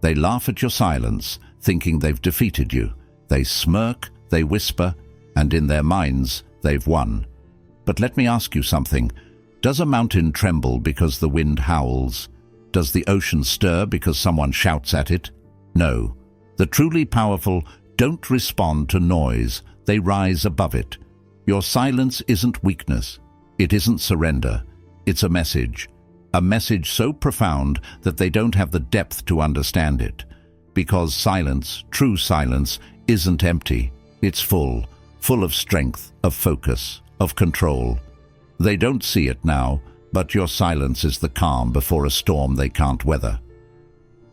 They laugh at your silence, thinking they've defeated you. They smirk, they whisper, and in their minds, they've won. But let me ask you something. Does a mountain tremble because the wind howls? Does the ocean stir because someone shouts at it? No. The truly powerful don't respond to noise. They rise above it. Your silence isn't weakness. It isn't surrender. It's a message so profound that they don't have the depth to understand it. Because silence, true silence, isn't empty. It's full of strength, of focus, of control. They don't see it now, but your silence is the calm before a storm they can't weather.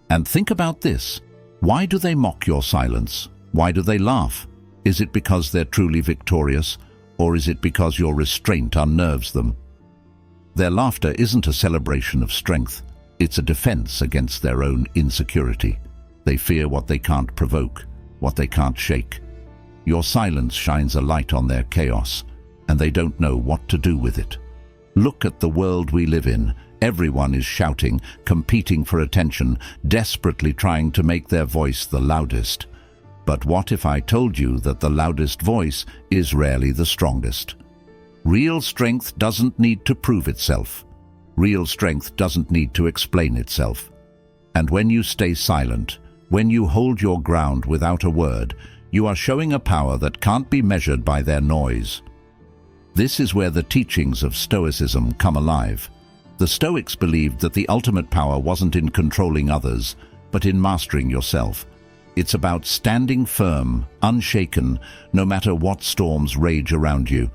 And think about this. Why do they mock your silence? Why do they laugh? Is it because they're truly victorious, or is it because your restraint unnerves them? Their laughter isn't a celebration of strength. It's a defense against their own insecurity. They fear what they can't provoke, what they can't shake. Your silence shines a light on their chaos, and they don't know what to do with it. Look at the world we live in. Everyone is shouting, competing for attention, desperately trying to make their voice the loudest. But what if I told you that the loudest voice is rarely the strongest? Real strength doesn't need to prove itself. Real strength doesn't need to explain itself. And when you stay silent, when you hold your ground without a word, you are showing a power that can't be measured by their noise. This is where the teachings of Stoicism come alive. The Stoics believed that the ultimate power wasn't in controlling others, but in mastering yourself. It's about standing firm, unshaken, no matter what storms rage around you.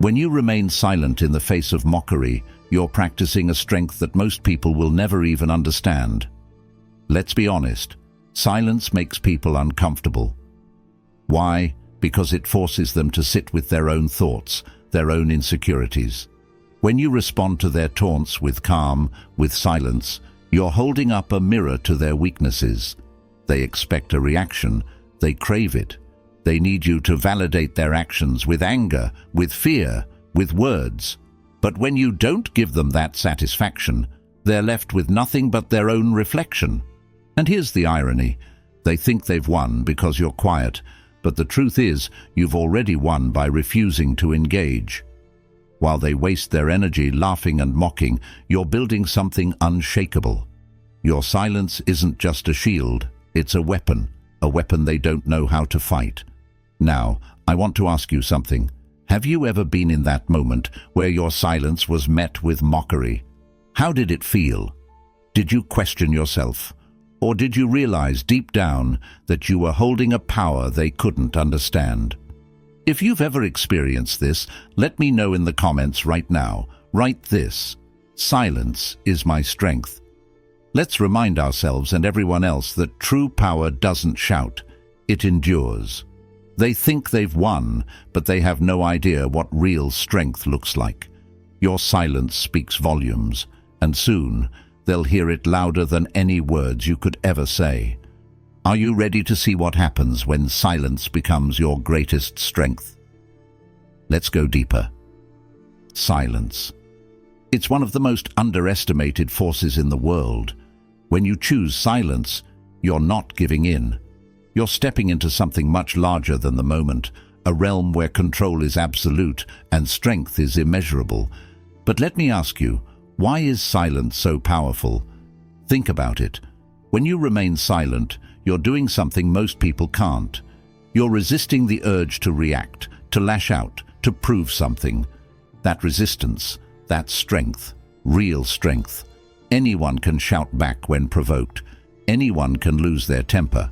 When you remain silent in the face of mockery, you're practicing a strength that most people will never even understand. Let's be honest, silence makes people uncomfortable. Why? Because it forces them to sit with their own thoughts, their own insecurities. When you respond to their taunts with calm, with silence, you're holding up a mirror to their weaknesses. They expect a reaction. They crave it. They need you to validate their actions with anger, with fear, with words. But when you don't give them that satisfaction, they're left with nothing but their own reflection. And here's the irony. They think they've won because you're quiet, but the truth is you've already won by refusing to engage. While they waste their energy laughing and mocking, you're building something unshakable. Your silence isn't just a shield, it's a weapon they don't know how to fight. Now, I want to ask you something. Have you ever been in that moment where your silence was met with mockery? How did it feel? Did you question yourself? Or did you realize deep down that you were holding a power they couldn't understand? If you've ever experienced this, let me know in the comments right now. Write this: silence is my strength. Let's remind ourselves and everyone else that true power doesn't shout, it endures. They think they've won, but they have no idea what real strength looks like. Your silence speaks volumes, and soon they'll hear it louder than any words you could ever say. Are you ready to see what happens when silence becomes your greatest strength? Let's go deeper. Silence. It's one of the most underestimated forces in the world. When you choose silence, you're not giving in. You're stepping into something much larger than the moment, a realm where control is absolute and strength is immeasurable. But let me ask you, why is silence so powerful? Think about it. When you remain silent, you're doing something most people can't. You're resisting the urge to react, to lash out, to prove something. That resistance, that strength, real strength. Anyone can shout back when provoked. Anyone can lose their temper.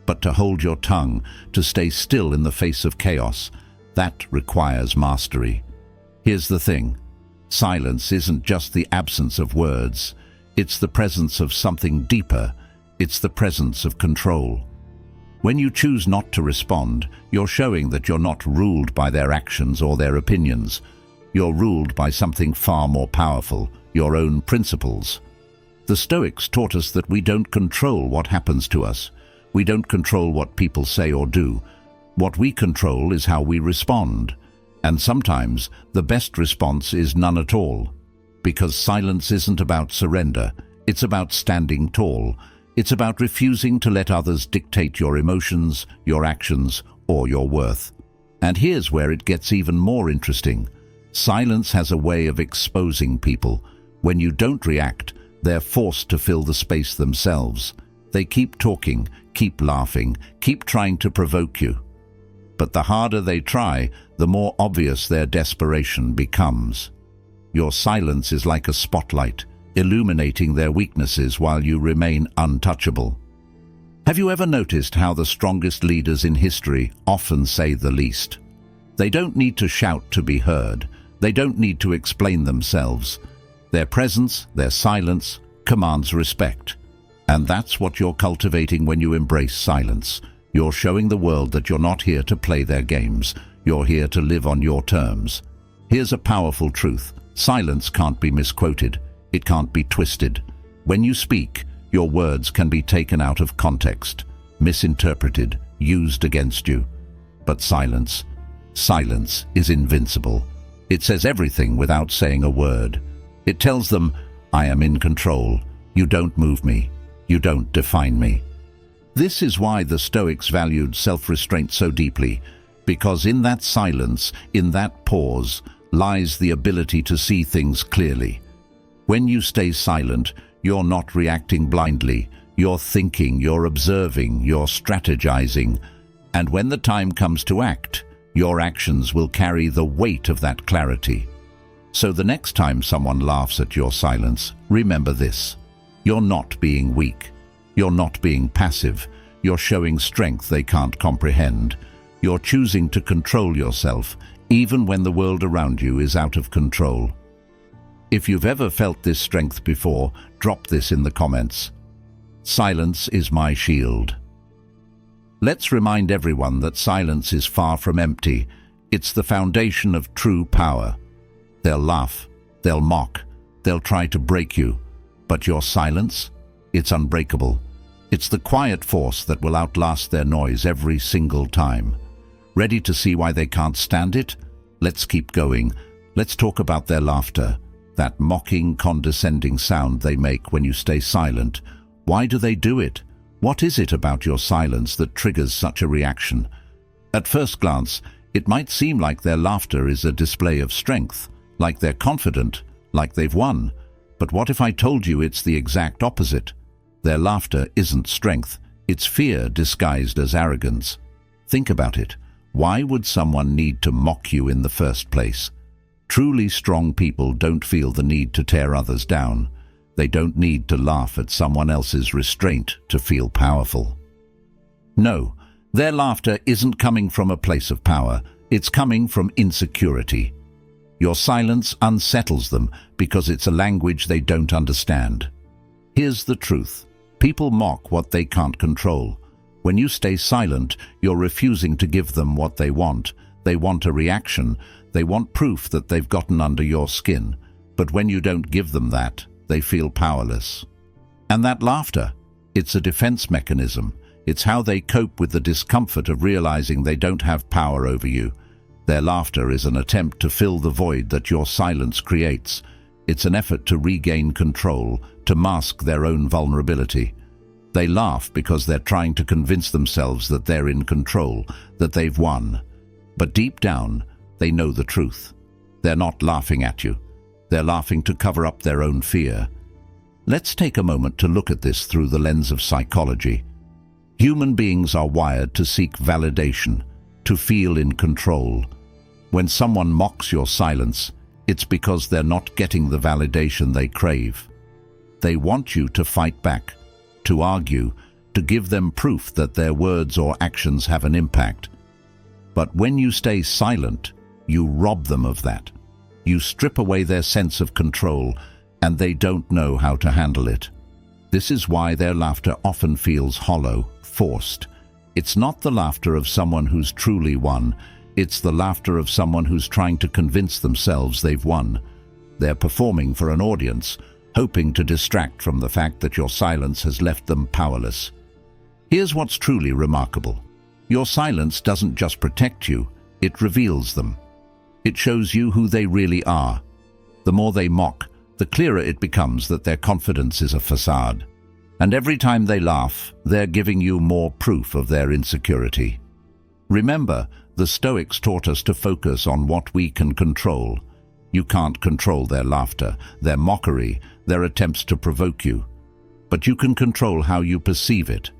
But to hold your tongue, to stay still in the face of chaos, that requires mastery. Here's the thing. Silence isn't just the absence of words. It's the presence of something deeper. It's the presence of control. When you choose not to respond, you're showing that you're not ruled by their actions or their opinions. You're ruled by something far more powerful, your own principles. The Stoics taught us that we don't control what happens to us. We don't control what people say or do. What we control is how we respond. And sometimes the best response is none at all. Because silence isn't about surrender. It's about standing tall. It's about refusing to let others dictate your emotions, your actions, or your worth. And here's where it gets even more interesting. Silence has a way of exposing people. When you don't react, they're forced to fill the space themselves. They keep talking, keep laughing, keep trying to provoke you. But the harder they try, the more obvious their desperation becomes. Your silence is like a spotlight, illuminating their weaknesses while you remain untouchable. Have you ever noticed how the strongest leaders in history often say the least? They don't need to shout to be heard. They don't need to explain themselves. Their presence, their silence, commands respect. And that's what you're cultivating when you embrace silence. You're showing the world that you're not here to play their games. You're here to live on your terms. Here's a powerful truth. Silence can't be misquoted. It can't be twisted. When you speak, your words can be taken out of context, misinterpreted, used against you. But silence is invincible. It says everything without saying a word. It tells them, I am in control. You don't move me. You don't define me. This is why the Stoics valued self-restraint so deeply, because in that silence, in that pause, lies the ability to see things clearly. When you stay silent, you're not reacting blindly. You're thinking, you're observing, you're strategizing. And when the time comes to act, your actions will carry the weight of that clarity. So the next time someone laughs at your silence, remember this. You're not being weak. You're not being passive. You're showing strength they can't comprehend. You're choosing to control yourself, even when the world around you is out of control. If you've ever felt this strength before, drop this in the comments. Silence is my shield. Let's remind everyone that silence is far from empty. It's the foundation of true power. They'll laugh, they'll mock, they'll try to break you. But your silence? It's unbreakable. It's the quiet force that will outlast their noise every single time. Ready to see why they can't stand it? Let's keep going. Let's talk about their laughter. That mocking, condescending sound they make when you stay silent. Why do they do it? What is it about your silence that triggers such a reaction? At first glance, it might seem like their laughter is a display of strength, like they're confident, like they've won. But what if I told you it's the exact opposite? Their laughter isn't strength, it's fear disguised as arrogance. Think about it. Why would someone need to mock you in the first place? Truly strong people don't feel the need to tear others down. They don't need to laugh at someone else's restraint to feel powerful. No, their laughter isn't coming from a place of power. It's coming from insecurity. Your silence unsettles them because it's a language they don't understand. Here's the truth. People mock what they can't control. When you stay silent, you're refusing to give them what they want. They want a reaction. They want proof that they've gotten under your skin. But when you don't give them that, they feel powerless. And that laughter, it's a defense mechanism. It's how they cope with the discomfort of realizing they don't have power over you. Their laughter is an attempt to fill the void that your silence creates. It's an effort to regain control, to mask their own vulnerability. They laugh because they're trying to convince themselves that they're in control, that they've won. But deep down, they know the truth. They're not laughing at you. They're laughing to cover up their own fear. Let's take a moment to look at this through the lens of psychology. Human beings are wired to seek validation, to feel in control. When someone mocks your silence, it's because they're not getting the validation they crave. They want you to fight back, to argue, to give them proof that their words or actions have an impact. But when you stay silent, you rob them of that. You strip away their sense of control, and they don't know how to handle it. This is why their laughter often feels hollow, forced. It's not the laughter of someone who's truly won. It's the laughter of someone who's trying to convince themselves they've won. They're performing for an audience, hoping to distract from the fact that your silence has left them powerless. Here's what's truly remarkable. Your silence doesn't just protect you, it reveals them. It shows you who they really are. The more they mock, the clearer it becomes that their confidence is a facade. And every time they laugh, they're giving you more proof of their insecurity. Remember, the Stoics taught us to focus on what we can control. You can't control their laughter, their mockery, their attempts to provoke you. But you can control how you perceive it.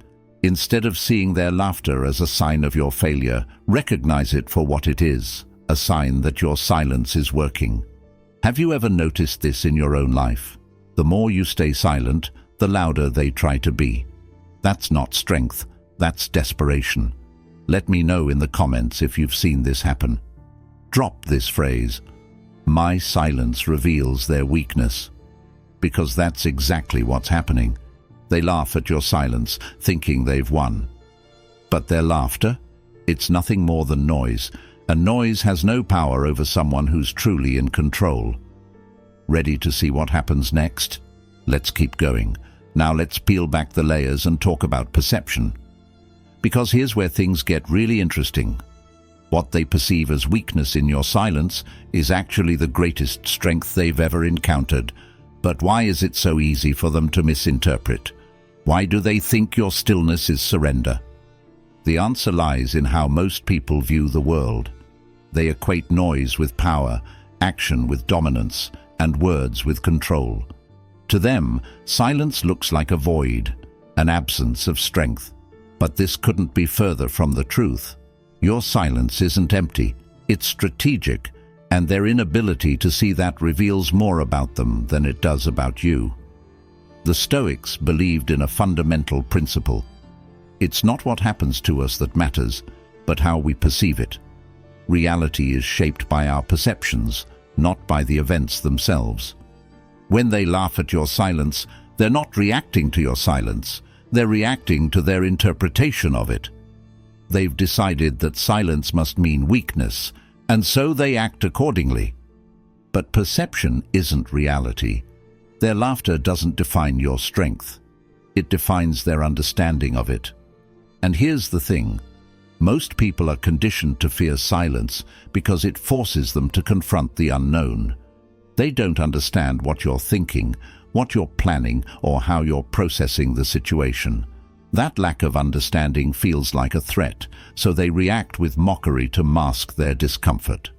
Instead of seeing their laughter as a sign of your failure, recognize it for what it is, a sign that your silence is working. Have you ever noticed this in your own life? The more you stay silent, the louder they try to be. That's not strength, that's desperation. Let me know in the comments if you've seen this happen. Drop this phrase, "My silence reveals their weakness," because that's exactly what's happening. They laugh at your silence, thinking they've won. But their laughter? It's nothing more than noise, and noise has no power over someone who's truly in control. Ready to see what happens next? Let's keep going. Now let's peel back the layers and talk about perception. Because here's where things get really interesting. What they perceive as weakness in your silence is actually the greatest strength they've ever encountered. But why is it so easy for them to misinterpret? Why do they think your stillness is surrender? The answer lies in how most people view the world. They equate noise with power, action with dominance, and words with control. To them, silence looks like a void, an absence of strength. But this couldn't be further from the truth. Your silence isn't empty, it's strategic, and their inability to see that reveals more about them than it does about you. The Stoics believed in a fundamental principle. It's not what happens to us that matters, but how we perceive it. Reality is shaped by our perceptions, not by the events themselves. When they laugh at your silence, they're not reacting to your silence, they're reacting to their interpretation of it. They've decided that silence must mean weakness, and so they act accordingly. But perception isn't reality. Their laughter doesn't define your strength. It defines their understanding of it. And here's the thing. Most people are conditioned to fear silence because it forces them to confront the unknown. They don't understand what you're thinking, what you're planning, or how you're processing the situation. That lack of understanding feels like a threat, so they react with mockery to mask their discomfort.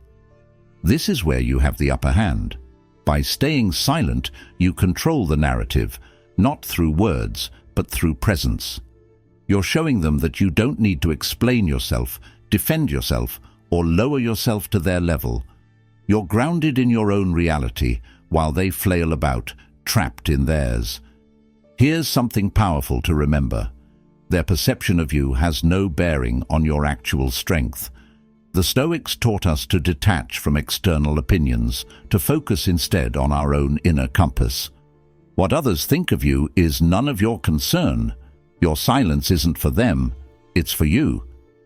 This is where you have the upper hand. By staying silent, you control the narrative, not through words, but through presence. You're showing them that you don't need to explain yourself, defend yourself, or lower yourself to their level. You're grounded in your own reality, while they flail about, trapped in theirs. Here's something powerful to remember. Their perception of you has no bearing on your actual strength. The Stoics taught us to detach from external opinions, to focus instead on our own inner compass. What others think of you is none of your concern. Your silence isn't for them, it's for you.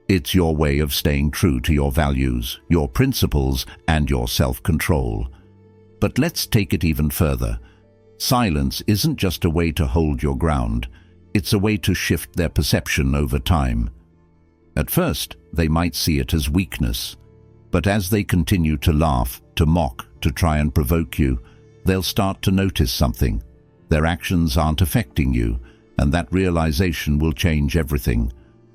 It's your way of staying true to your values, your principles, and your self-control. But let's take it even further. Silence isn't just a way to hold your ground, it's a way to shift their perception over time. At first, they might see it as weakness, but as they continue to laugh, to mock, to try and provoke you, they'll start to notice something. Their actions aren't affecting you, and that realization will change everything.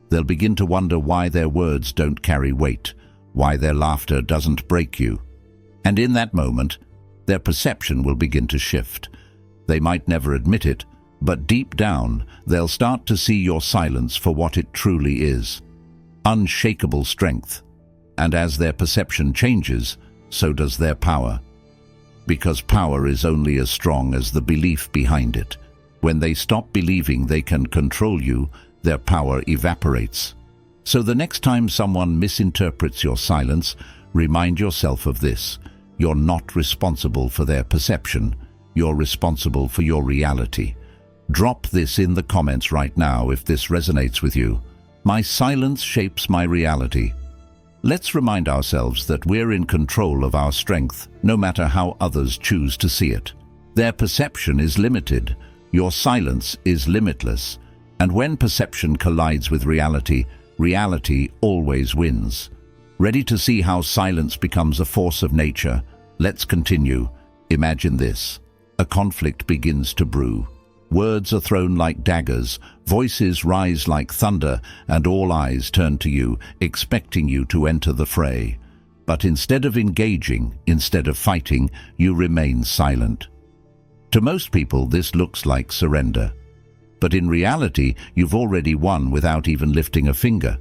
They'll begin to wonder why their words don't carry weight, why their laughter doesn't break you. And in that moment, their perception will begin to shift. They might never admit it, but deep down, they'll start to see your silence for what it truly is. Unshakable strength. And as their perception changes, so does their power. Because power is only as strong as the belief behind it. When they stop believing they can control you, their power evaporates. So the next time someone misinterprets your silence, remind yourself of this. You're not responsible for their perception. You're responsible for your reality. Drop this in the comments right now if this resonates with you. My silence shapes my reality. Let's remind ourselves that we're in control of our strength, no matter how others choose to see it. Their perception is limited. Your silence is limitless. And when perception collides with reality, reality always wins. Ready to see how silence becomes a force of nature? Let's continue. Imagine this. A conflict begins to brew. Words are thrown like daggers, voices rise like thunder, and all eyes turn to you, expecting you to enter the fray. But instead of engaging, instead of fighting, you remain silent. To most people, this looks like surrender. But in reality, you've already won without even lifting a finger.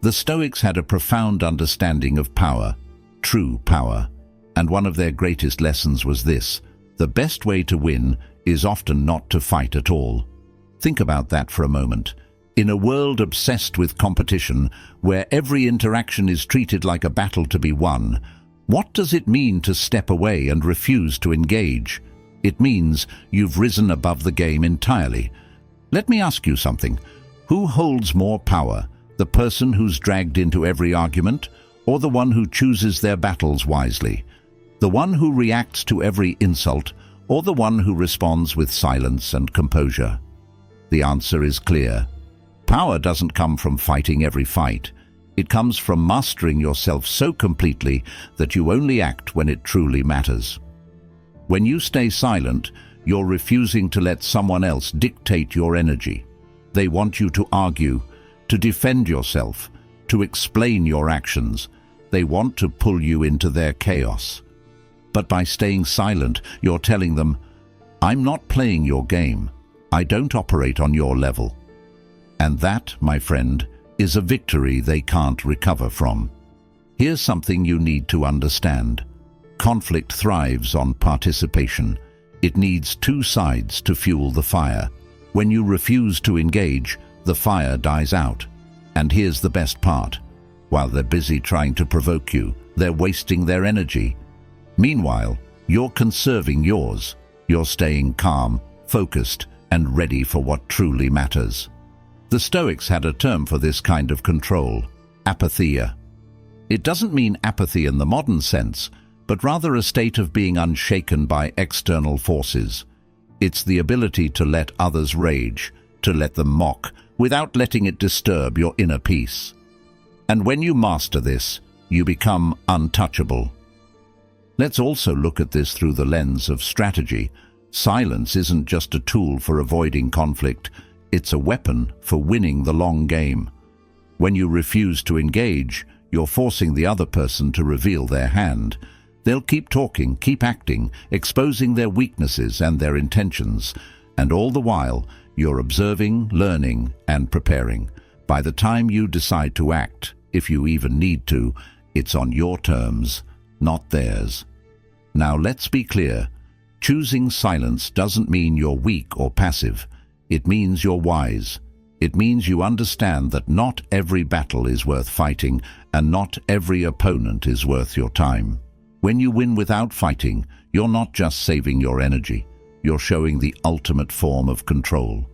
The Stoics had a profound understanding of power, true power. And one of their greatest lessons was this: the best way to win is often not to fight at all. Think about that for a moment. In a world obsessed with competition, where every interaction is treated like a battle to be won, what does it mean to step away and refuse to engage? It means you've risen above the game entirely. Let me ask you something. Who holds more power, the person who's dragged into every argument, or the one who chooses their battles wisely? The one who reacts to every insult, or the one who responds with silence and composure? The answer is clear. Power doesn't come from fighting every fight. It comes from mastering yourself so completely that you only act when it truly matters. When you stay silent, you're refusing to let someone else dictate your energy. They want you to argue, to defend yourself, to explain your actions. They want to pull you into their chaos. But by staying silent, you're telling them, I'm not playing your game. I don't operate on your level. And that, my friend, is a victory they can't recover from. Here's something you need to understand. Conflict thrives on participation. It needs two sides to fuel the fire. When you refuse to engage, the fire dies out. And here's the best part. While they're busy trying to provoke you, they're wasting their energy. Meanwhile, you're conserving yours. You're staying calm, focused, and ready for what truly matters. The Stoics had a term for this kind of control: apatheia. It doesn't mean apathy in the modern sense, but rather a state of being unshaken by external forces. It's the ability to let others rage, to let them mock, without letting it disturb your inner peace. And when you master this, you become untouchable. Let's also look at this through the lens of strategy. Silence isn't just a tool for avoiding conflict, it's a weapon for winning the long game. When you refuse to engage, you're forcing the other person to reveal their hand. They'll keep talking, keep acting, exposing their weaknesses and their intentions, and all the while, you're observing, learning, and preparing. By the time you decide to act, if you even need to, it's on your terms, not theirs. Now let's be clear. Choosing silence doesn't mean you're weak or passive. It means you're wise. It means you understand that not every battle is worth fighting, and not every opponent is worth your time. When you win without fighting, you're not just saving your energy. You're showing the ultimate form of control.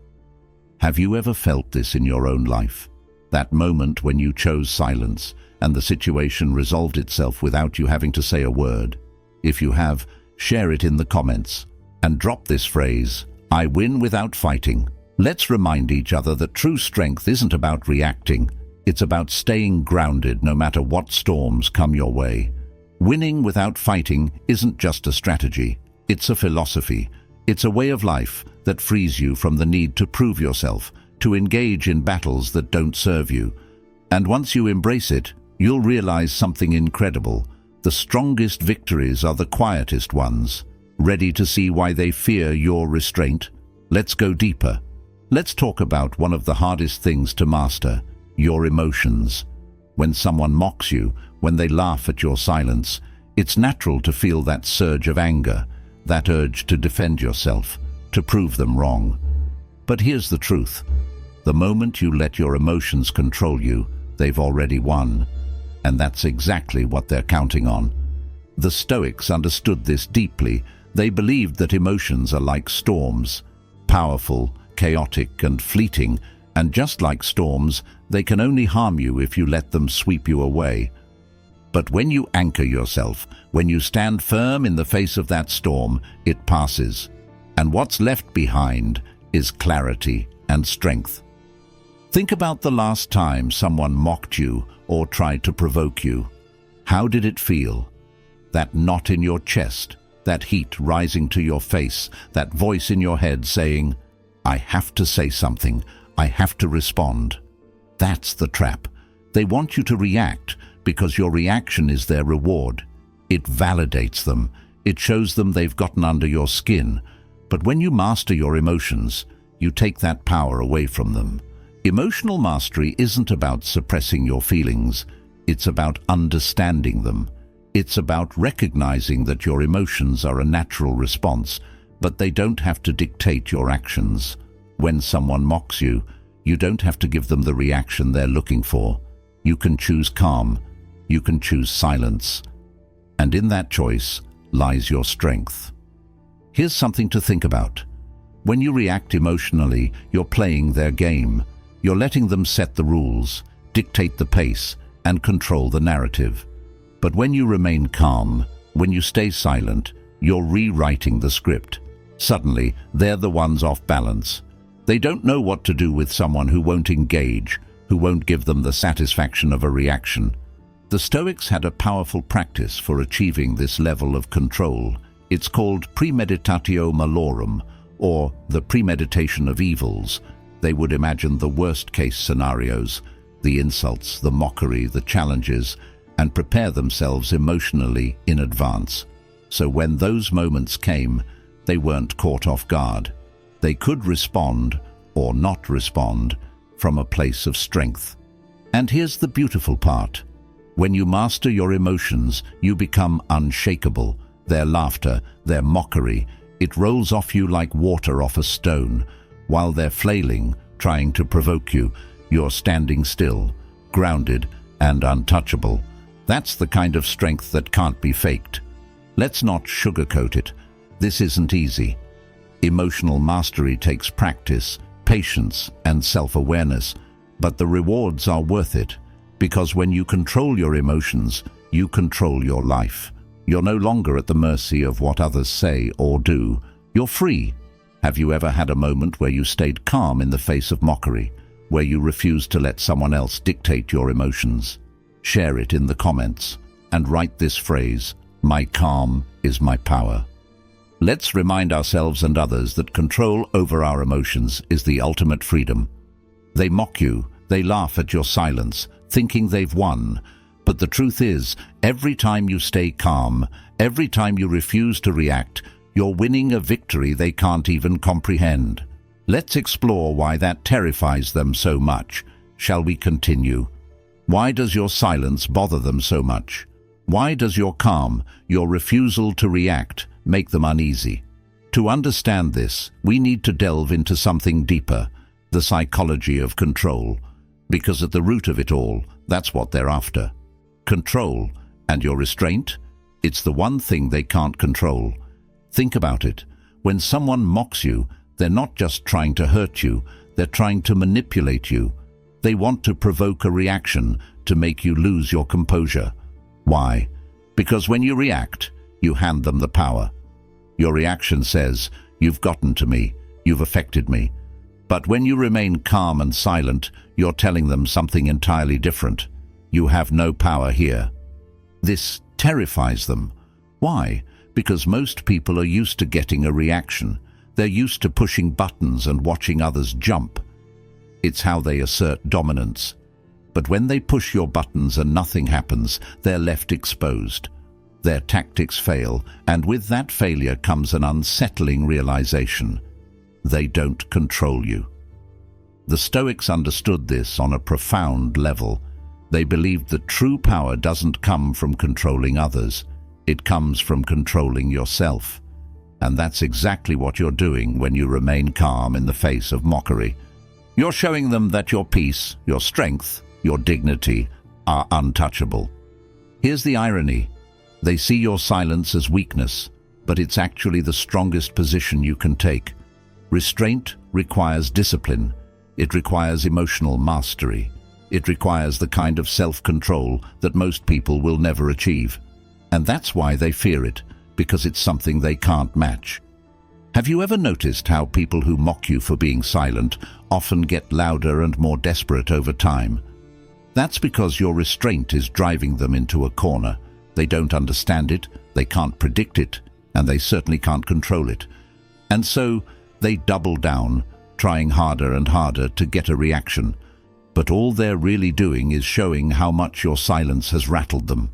Have you ever felt this in your own life? That moment when you chose silence, and the situation resolved itself without you having to say a word? If you have, share it in the comments. And drop this phrase, I win without fighting. Let's remind each other that true strength isn't about reacting. It's about staying grounded no matter what storms come your way. Winning without fighting isn't just a strategy. It's a philosophy. It's a way of life that frees you from the need to prove yourself, to engage in battles that don't serve you. And once you embrace it, you'll realize something incredible. The strongest victories are the quietest ones. Ready to see why they fear your restraint? Let's go deeper. Let's talk about one of the hardest things to master: your emotions. When someone mocks you, when they laugh at your silence, it's natural to feel that surge of anger, that urge to defend yourself, to prove them wrong. But here's the truth. The moment you let your emotions control you, they've already won. And that's exactly what they're counting on. The Stoics understood this deeply. They believed that emotions are like storms, powerful, chaotic, and fleeting, and just like storms, they can only harm you if you let them sweep you away. But when you anchor yourself, when you stand firm in the face of that storm, it passes. And what's left behind is clarity and strength. Think about the last time someone mocked you or tried to provoke you. How did it feel? That knot in your chest, that heat rising to your face, that voice in your head saying, I have to say something. I have to respond. That's the trap. They want you to react because your reaction is their reward. It validates them. It shows them they've gotten under your skin. But when you master your emotions, you take that power away from them. Emotional mastery isn't about suppressing your feelings. It's about understanding them. It's about recognizing that your emotions are a natural response, but they don't have to dictate your actions. When someone mocks you, you don't have to give them the reaction they're looking for. You can choose calm. You can choose silence. And in that choice lies your strength. Here's something to think about. When you react emotionally, you're playing their game. You're letting them set the rules, dictate the pace, and control the narrative. But when you remain calm, when you stay silent, you're rewriting the script. Suddenly, they're the ones off balance. They don't know what to do with someone who won't engage, who won't give them the satisfaction of a reaction. The Stoics had a powerful practice for achieving this level of control. It's called premeditatio malorum, or the premeditation of evils. They would imagine the worst-case scenarios, the insults, the mockery, the challenges, and prepare themselves emotionally in advance. So when those moments came, they weren't caught off guard. They could respond, or not respond, from a place of strength. And here's the beautiful part. When you master your emotions, you become unshakable. Their laughter, their mockery, it rolls off you like water off a stone. While they're flailing, trying to provoke you, you're standing still, grounded and untouchable. That's the kind of strength that can't be faked. Let's not sugarcoat it. This isn't easy. Emotional mastery takes practice, patience, and self-awareness, but the rewards are worth it, because when you control your emotions, you control your life. You're no longer at the mercy of what others say or do. You're free. Have you ever had a moment where you stayed calm in the face of mockery, where you refused to let someone else dictate your emotions? Share it in the comments and write this phrase, "My calm is my power." Let's remind ourselves and others that control over our emotions is the ultimate freedom. They mock you, they laugh at your silence, thinking they've won. But the truth is, every time you stay calm, every time you refuse to react, you're winning a victory they can't even comprehend. Let's explore why that terrifies them so much. Shall we continue? Why does your silence bother them so much? Why does your calm, your refusal to react, make them uneasy? To understand this, we need to delve into something deeper, the psychology of control. Because at the root of it all, that's what they're after. Control. And your restraint? It's the one thing they can't control. Think about it. When someone mocks you, they're not just trying to hurt you, they're trying to manipulate you. They want to provoke a reaction to make you lose your composure. Why? Because when you react, you hand them the power. Your reaction says, "You've gotten to me, you've affected me." But when you remain calm and silent, you're telling them something entirely different. You have no power here. This terrifies them. Why? Because most people are used to getting a reaction. They're used to pushing buttons and watching others jump. It's how they assert dominance. But when they push your buttons and nothing happens, they're left exposed. Their tactics fail, and with that failure comes an unsettling realization. They don't control you. The Stoics understood this on a profound level. They believed that true power doesn't come from controlling others. It comes from controlling yourself. And that's exactly what you're doing when you remain calm in the face of mockery. You're showing them that your peace, your strength, your dignity are untouchable. Here's the irony. They see your silence as weakness, but it's actually the strongest position you can take. Restraint requires discipline. It requires emotional mastery. It requires the kind of self-control that most people will never achieve. And that's why they fear it, because it's something they can't match. Have you ever noticed how people who mock you for being silent often get louder and more desperate over time? That's because your restraint is driving them into a corner. They don't understand it, they can't predict it, and they certainly can't control it. And so they double down, trying harder and harder to get a reaction. But all they're really doing is showing how much your silence has rattled them.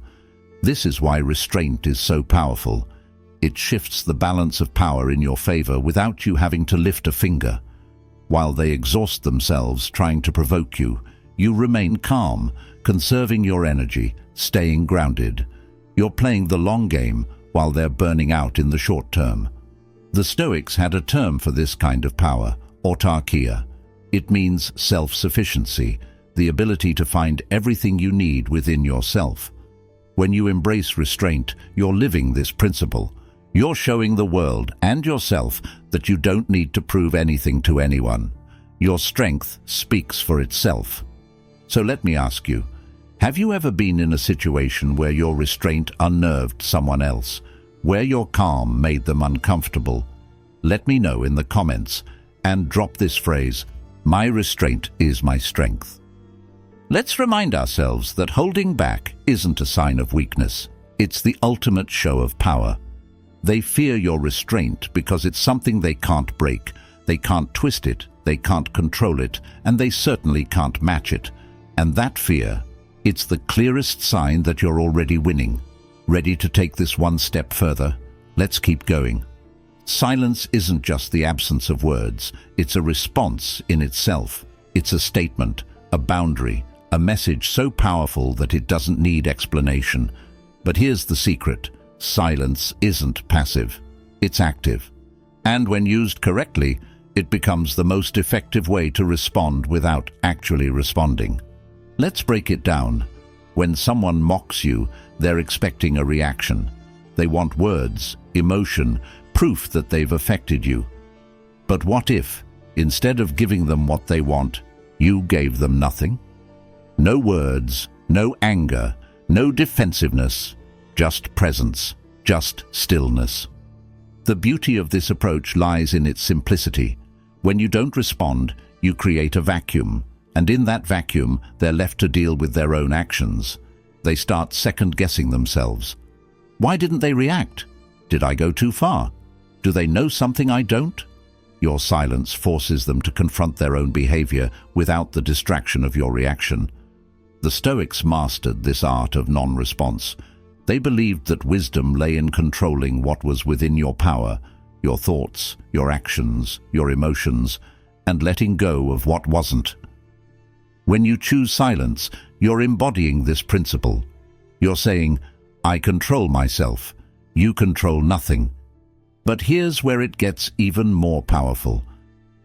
This is why restraint is so powerful. It shifts the balance of power in your favor without you having to lift a finger. While they exhaust themselves trying to provoke you, you remain calm, conserving your energy, staying grounded. You're playing the long game while they're burning out in the short term. The Stoics had a term for this kind of power, autarkia. It means self-sufficiency, the ability to find everything you need within yourself. When you embrace restraint, you're living this principle. You're showing the world and yourself that you don't need to prove anything to anyone. Your strength speaks for itself. So let me ask you, have you ever been in a situation where your restraint unnerved someone else, where your calm made them uncomfortable? Let me know in the comments and drop this phrase, "My restraint is my strength." Let's remind ourselves that holding back isn't a sign of weakness. It's the ultimate show of power. They fear your restraint because it's something they can't break. They can't twist it, they can't control it, and they certainly can't match it. And that fear, it's the clearest sign that you're already winning. Ready to take this one step further? Let's keep going. Silence isn't just the absence of words, it's a response in itself. It's a statement, a boundary, a message so powerful that it doesn't need explanation. But here's the secret. Silence isn't passive, it's active. And when used correctly, it becomes the most effective way to respond without actually responding. Let's break it down. When someone mocks you, they're expecting a reaction. They want words, emotion, proof that they've affected you. But what if, instead of giving them what they want, you gave them nothing? No words, no anger, no defensiveness, just presence, just stillness. The beauty of this approach lies in its simplicity. When you don't respond, you create a vacuum, and in that vacuum, they're left to deal with their own actions. They start second-guessing themselves. Why didn't they react? Did I go too far? Do they know something I don't? Your silence forces them to confront their own behavior without the distraction of your reaction. The Stoics mastered this art of non-response. They believed that wisdom lay in controlling what was within your power, your thoughts, your actions, your emotions, and letting go of what wasn't. When you choose silence, you're embodying this principle. You're saying, I control myself, you control nothing. But here's where it gets even more powerful.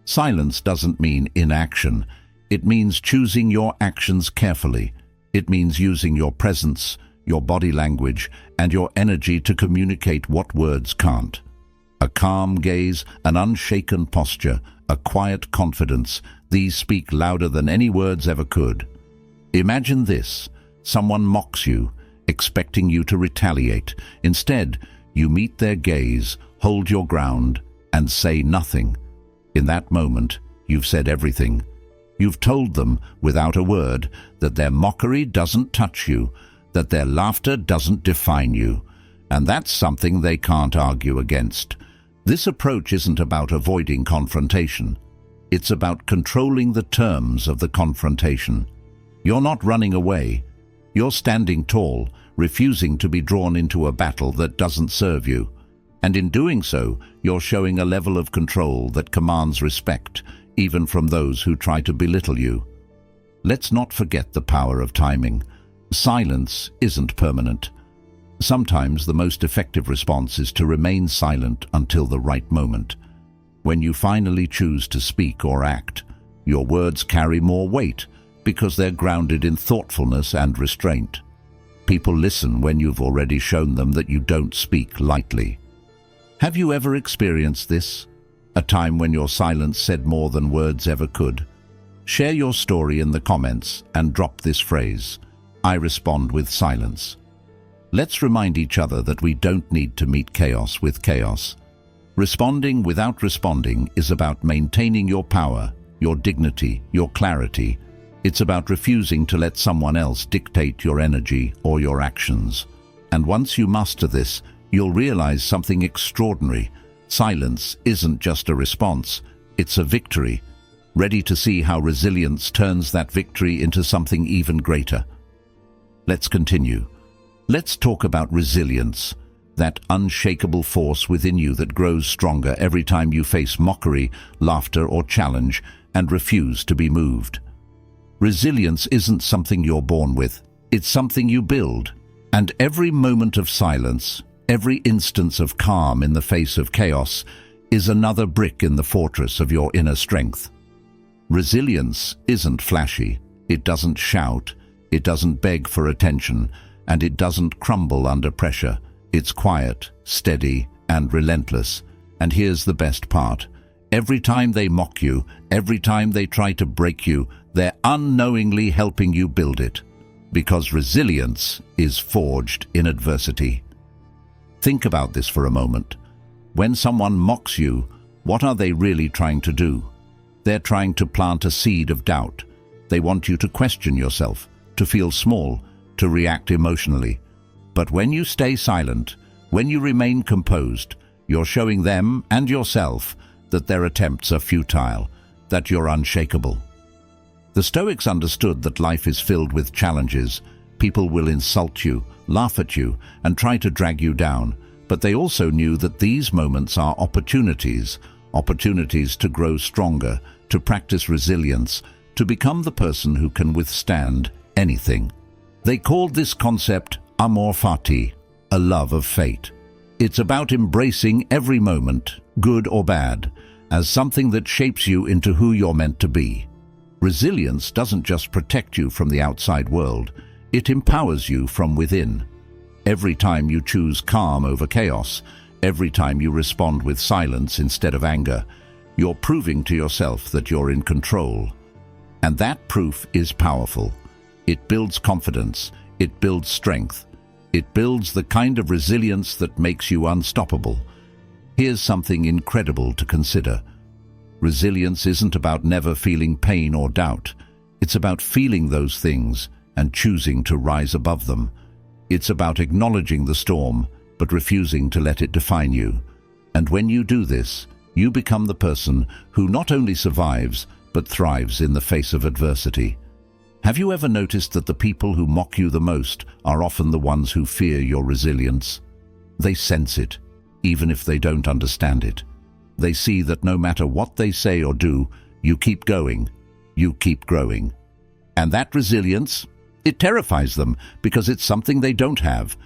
Silence doesn't mean inaction. It means choosing your actions carefully. It means using your presence, your body language, and your energy to communicate what words can't. A calm gaze, an unshaken posture, a quiet confidence, these speak louder than any words ever could. Imagine this. Someone mocks you, expecting you to retaliate. Instead, you meet their gaze, hold your ground, and say nothing. In that moment, you've said everything. You've told them, without a word, that their mockery doesn't touch you, that their laughter doesn't define you, and that's something they can't argue against. This approach isn't about avoiding confrontation. It's about controlling the terms of the confrontation. You're not running away. You're standing tall, refusing to be drawn into a battle that doesn't serve you. And in doing so, you're showing a level of control that commands respect, even from those who try to belittle you. Let's not forget the power of timing. Silence isn't permanent. Sometimes the most effective response is to remain silent until the right moment. When you finally choose to speak or act, your words carry more weight because they're grounded in thoughtfulness and restraint. People listen when you've already shown them that you don't speak lightly. Have you ever experienced this? A time when your silence said more than words ever could? Share your story in the comments and drop this phrase, I respond with silence. Let's remind each other that we don't need to meet chaos with chaos. Responding without responding is about maintaining your power, your dignity, your clarity. It's about refusing to let someone else dictate your energy or your actions. And once you master this, you'll realize something extraordinary. Silence isn't just a response, It's a victory, ready to see how resilience turns that victory into something even greater. Let's continue. Let's talk about resilience, that unshakable force within you that grows stronger every time you face mockery, laughter, or challenge and refuse to be moved. Resilience isn't something you're born with, it's something you build. And every moment of silence, every instance of calm in the face of chaos, is another brick in the fortress of your inner strength. Resilience isn't flashy, it doesn't shout, it doesn't beg for attention, and it doesn't crumble under pressure. It's quiet, steady, and relentless. And here's the best part. Every time they mock you, every time they try to break you, they're unknowingly helping you build it. Because resilience is forged in adversity. Think about this for a moment. When someone mocks you, what are they really trying to do? They're trying to plant a seed of doubt. They want you to question yourself, to feel small, to react emotionally. But when you stay silent, when you remain composed, you're showing them and yourself that their attempts are futile, that you're unshakable. The Stoics understood that life is filled with challenges. People will insult you, laugh at you, and try to drag you down. But they also knew that these moments are opportunities to grow stronger, to practice resilience, to become the person who can withstand anything. They called this concept amor fati, a love of fate. It's about embracing every moment, good or bad, as something that shapes you into who you're meant to be. Resilience doesn't just protect you from the outside world, it empowers you from within. Every time you choose calm over chaos, every time you respond with silence instead of anger, you're proving to yourself that you're in control. And that proof is powerful. It builds confidence, it builds strength, it builds the kind of resilience that makes you unstoppable. Here's something incredible to consider. Resilience isn't about never feeling pain or doubt. It's about feeling those things and choosing to rise above them. It's about acknowledging the storm, but refusing to let it define you. And when you do this, you become the person who not only survives, but thrives in the face of adversity. Have you ever noticed that the people who mock you the most are often the ones who fear your resilience? They sense it, even if they don't understand it. They see that no matter what they say or do, you keep going, you keep growing. And that resilience, it terrifies them because it's something they don't have.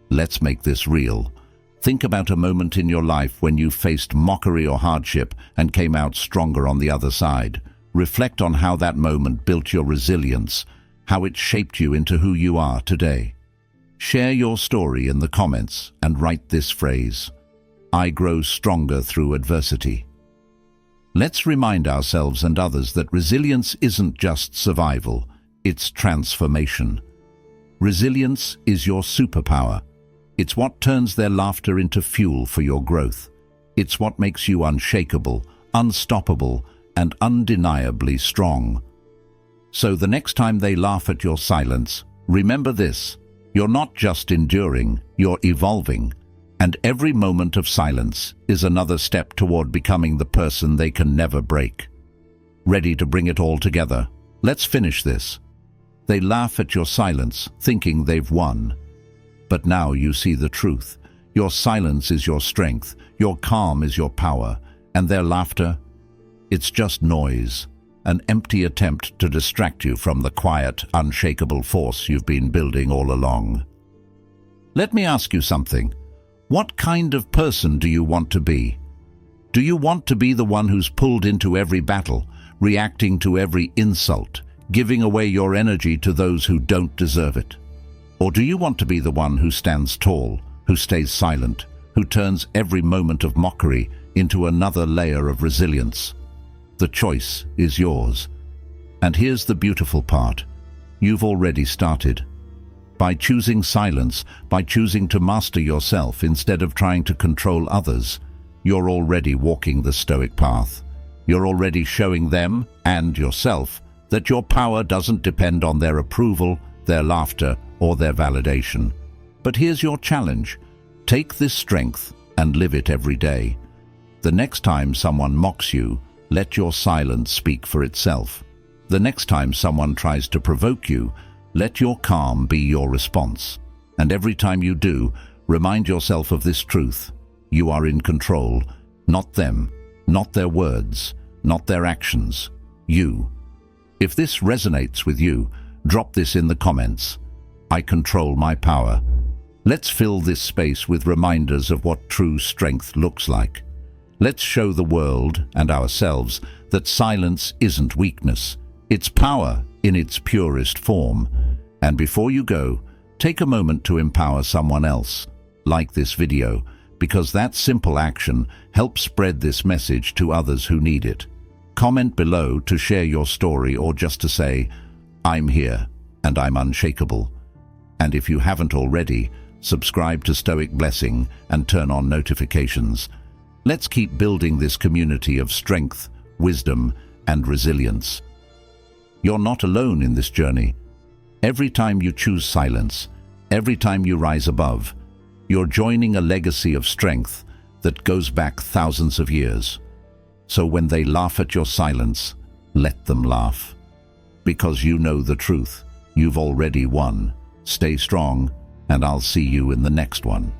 Let's make this real. Think about a moment in your life when you faced mockery or hardship and came out stronger on the other side. Reflect on how that moment built your resilience, how it shaped you into who you are today. Share your story in the comments and write this phrase: I grow stronger through adversity. Let's remind ourselves and others that resilience isn't just survival, it's transformation. Resilience is your superpower. It's what turns their laughter into fuel for your growth. It's what makes you unshakable, unstoppable, and undeniably strong. So the next time they laugh at your silence, remember this: you're not just enduring, you're evolving. And every moment of silence is another step toward becoming the person they can never break. Ready to bring it all together? Let's finish this. They laugh at your silence, thinking they've won. But now you see the truth. Your silence is your strength, your calm is your power, and their laughter, it's just noise, an empty attempt to distract you from the quiet, unshakable force you've been building all along. Let me ask you something. What kind of person do you want to be? Do you want to be the one who's pulled into every battle, reacting to every insult, giving away your energy to those who don't deserve it? Or do you want to be the one who stands tall, who stays silent, who turns every moment of mockery into another layer of resilience? The choice is yours. And here's the beautiful part. You've already started. By choosing silence, by choosing to master yourself instead of trying to control others, you're already walking the Stoic path. You're already showing them and yourself that your power doesn't depend on their approval, their laughter, or their validation. But here's your challenge. Take this strength and live it every day. The next time someone mocks you, Let your silence speak for itself. The next time someone tries to provoke you, let your calm be your response. And every time you do, remind yourself of this truth. You are in control, not them, not their words, not their actions. You. If this resonates with you, drop this in the comments. I control my power. Let's fill this space with reminders of what true strength looks like. Let's show the world and ourselves that silence isn't weakness. It's power in its purest form. And before you go, take a moment to empower someone else. Like this video, because that simple action helps spread this message to others who need it. Comment below to share your story or just to say, I'm here and I'm unshakable. And if you haven't already, subscribe to Stoic Blessing and turn on notifications. Let's keep building this community of strength, wisdom, and resilience. You're not alone in this journey. Every time you choose silence, every time you rise above, you're joining a legacy of strength that goes back thousands of years. So when they laugh at your silence, let them laugh. Because you know the truth. You've already won. Stay strong, and I'll see you in the next one.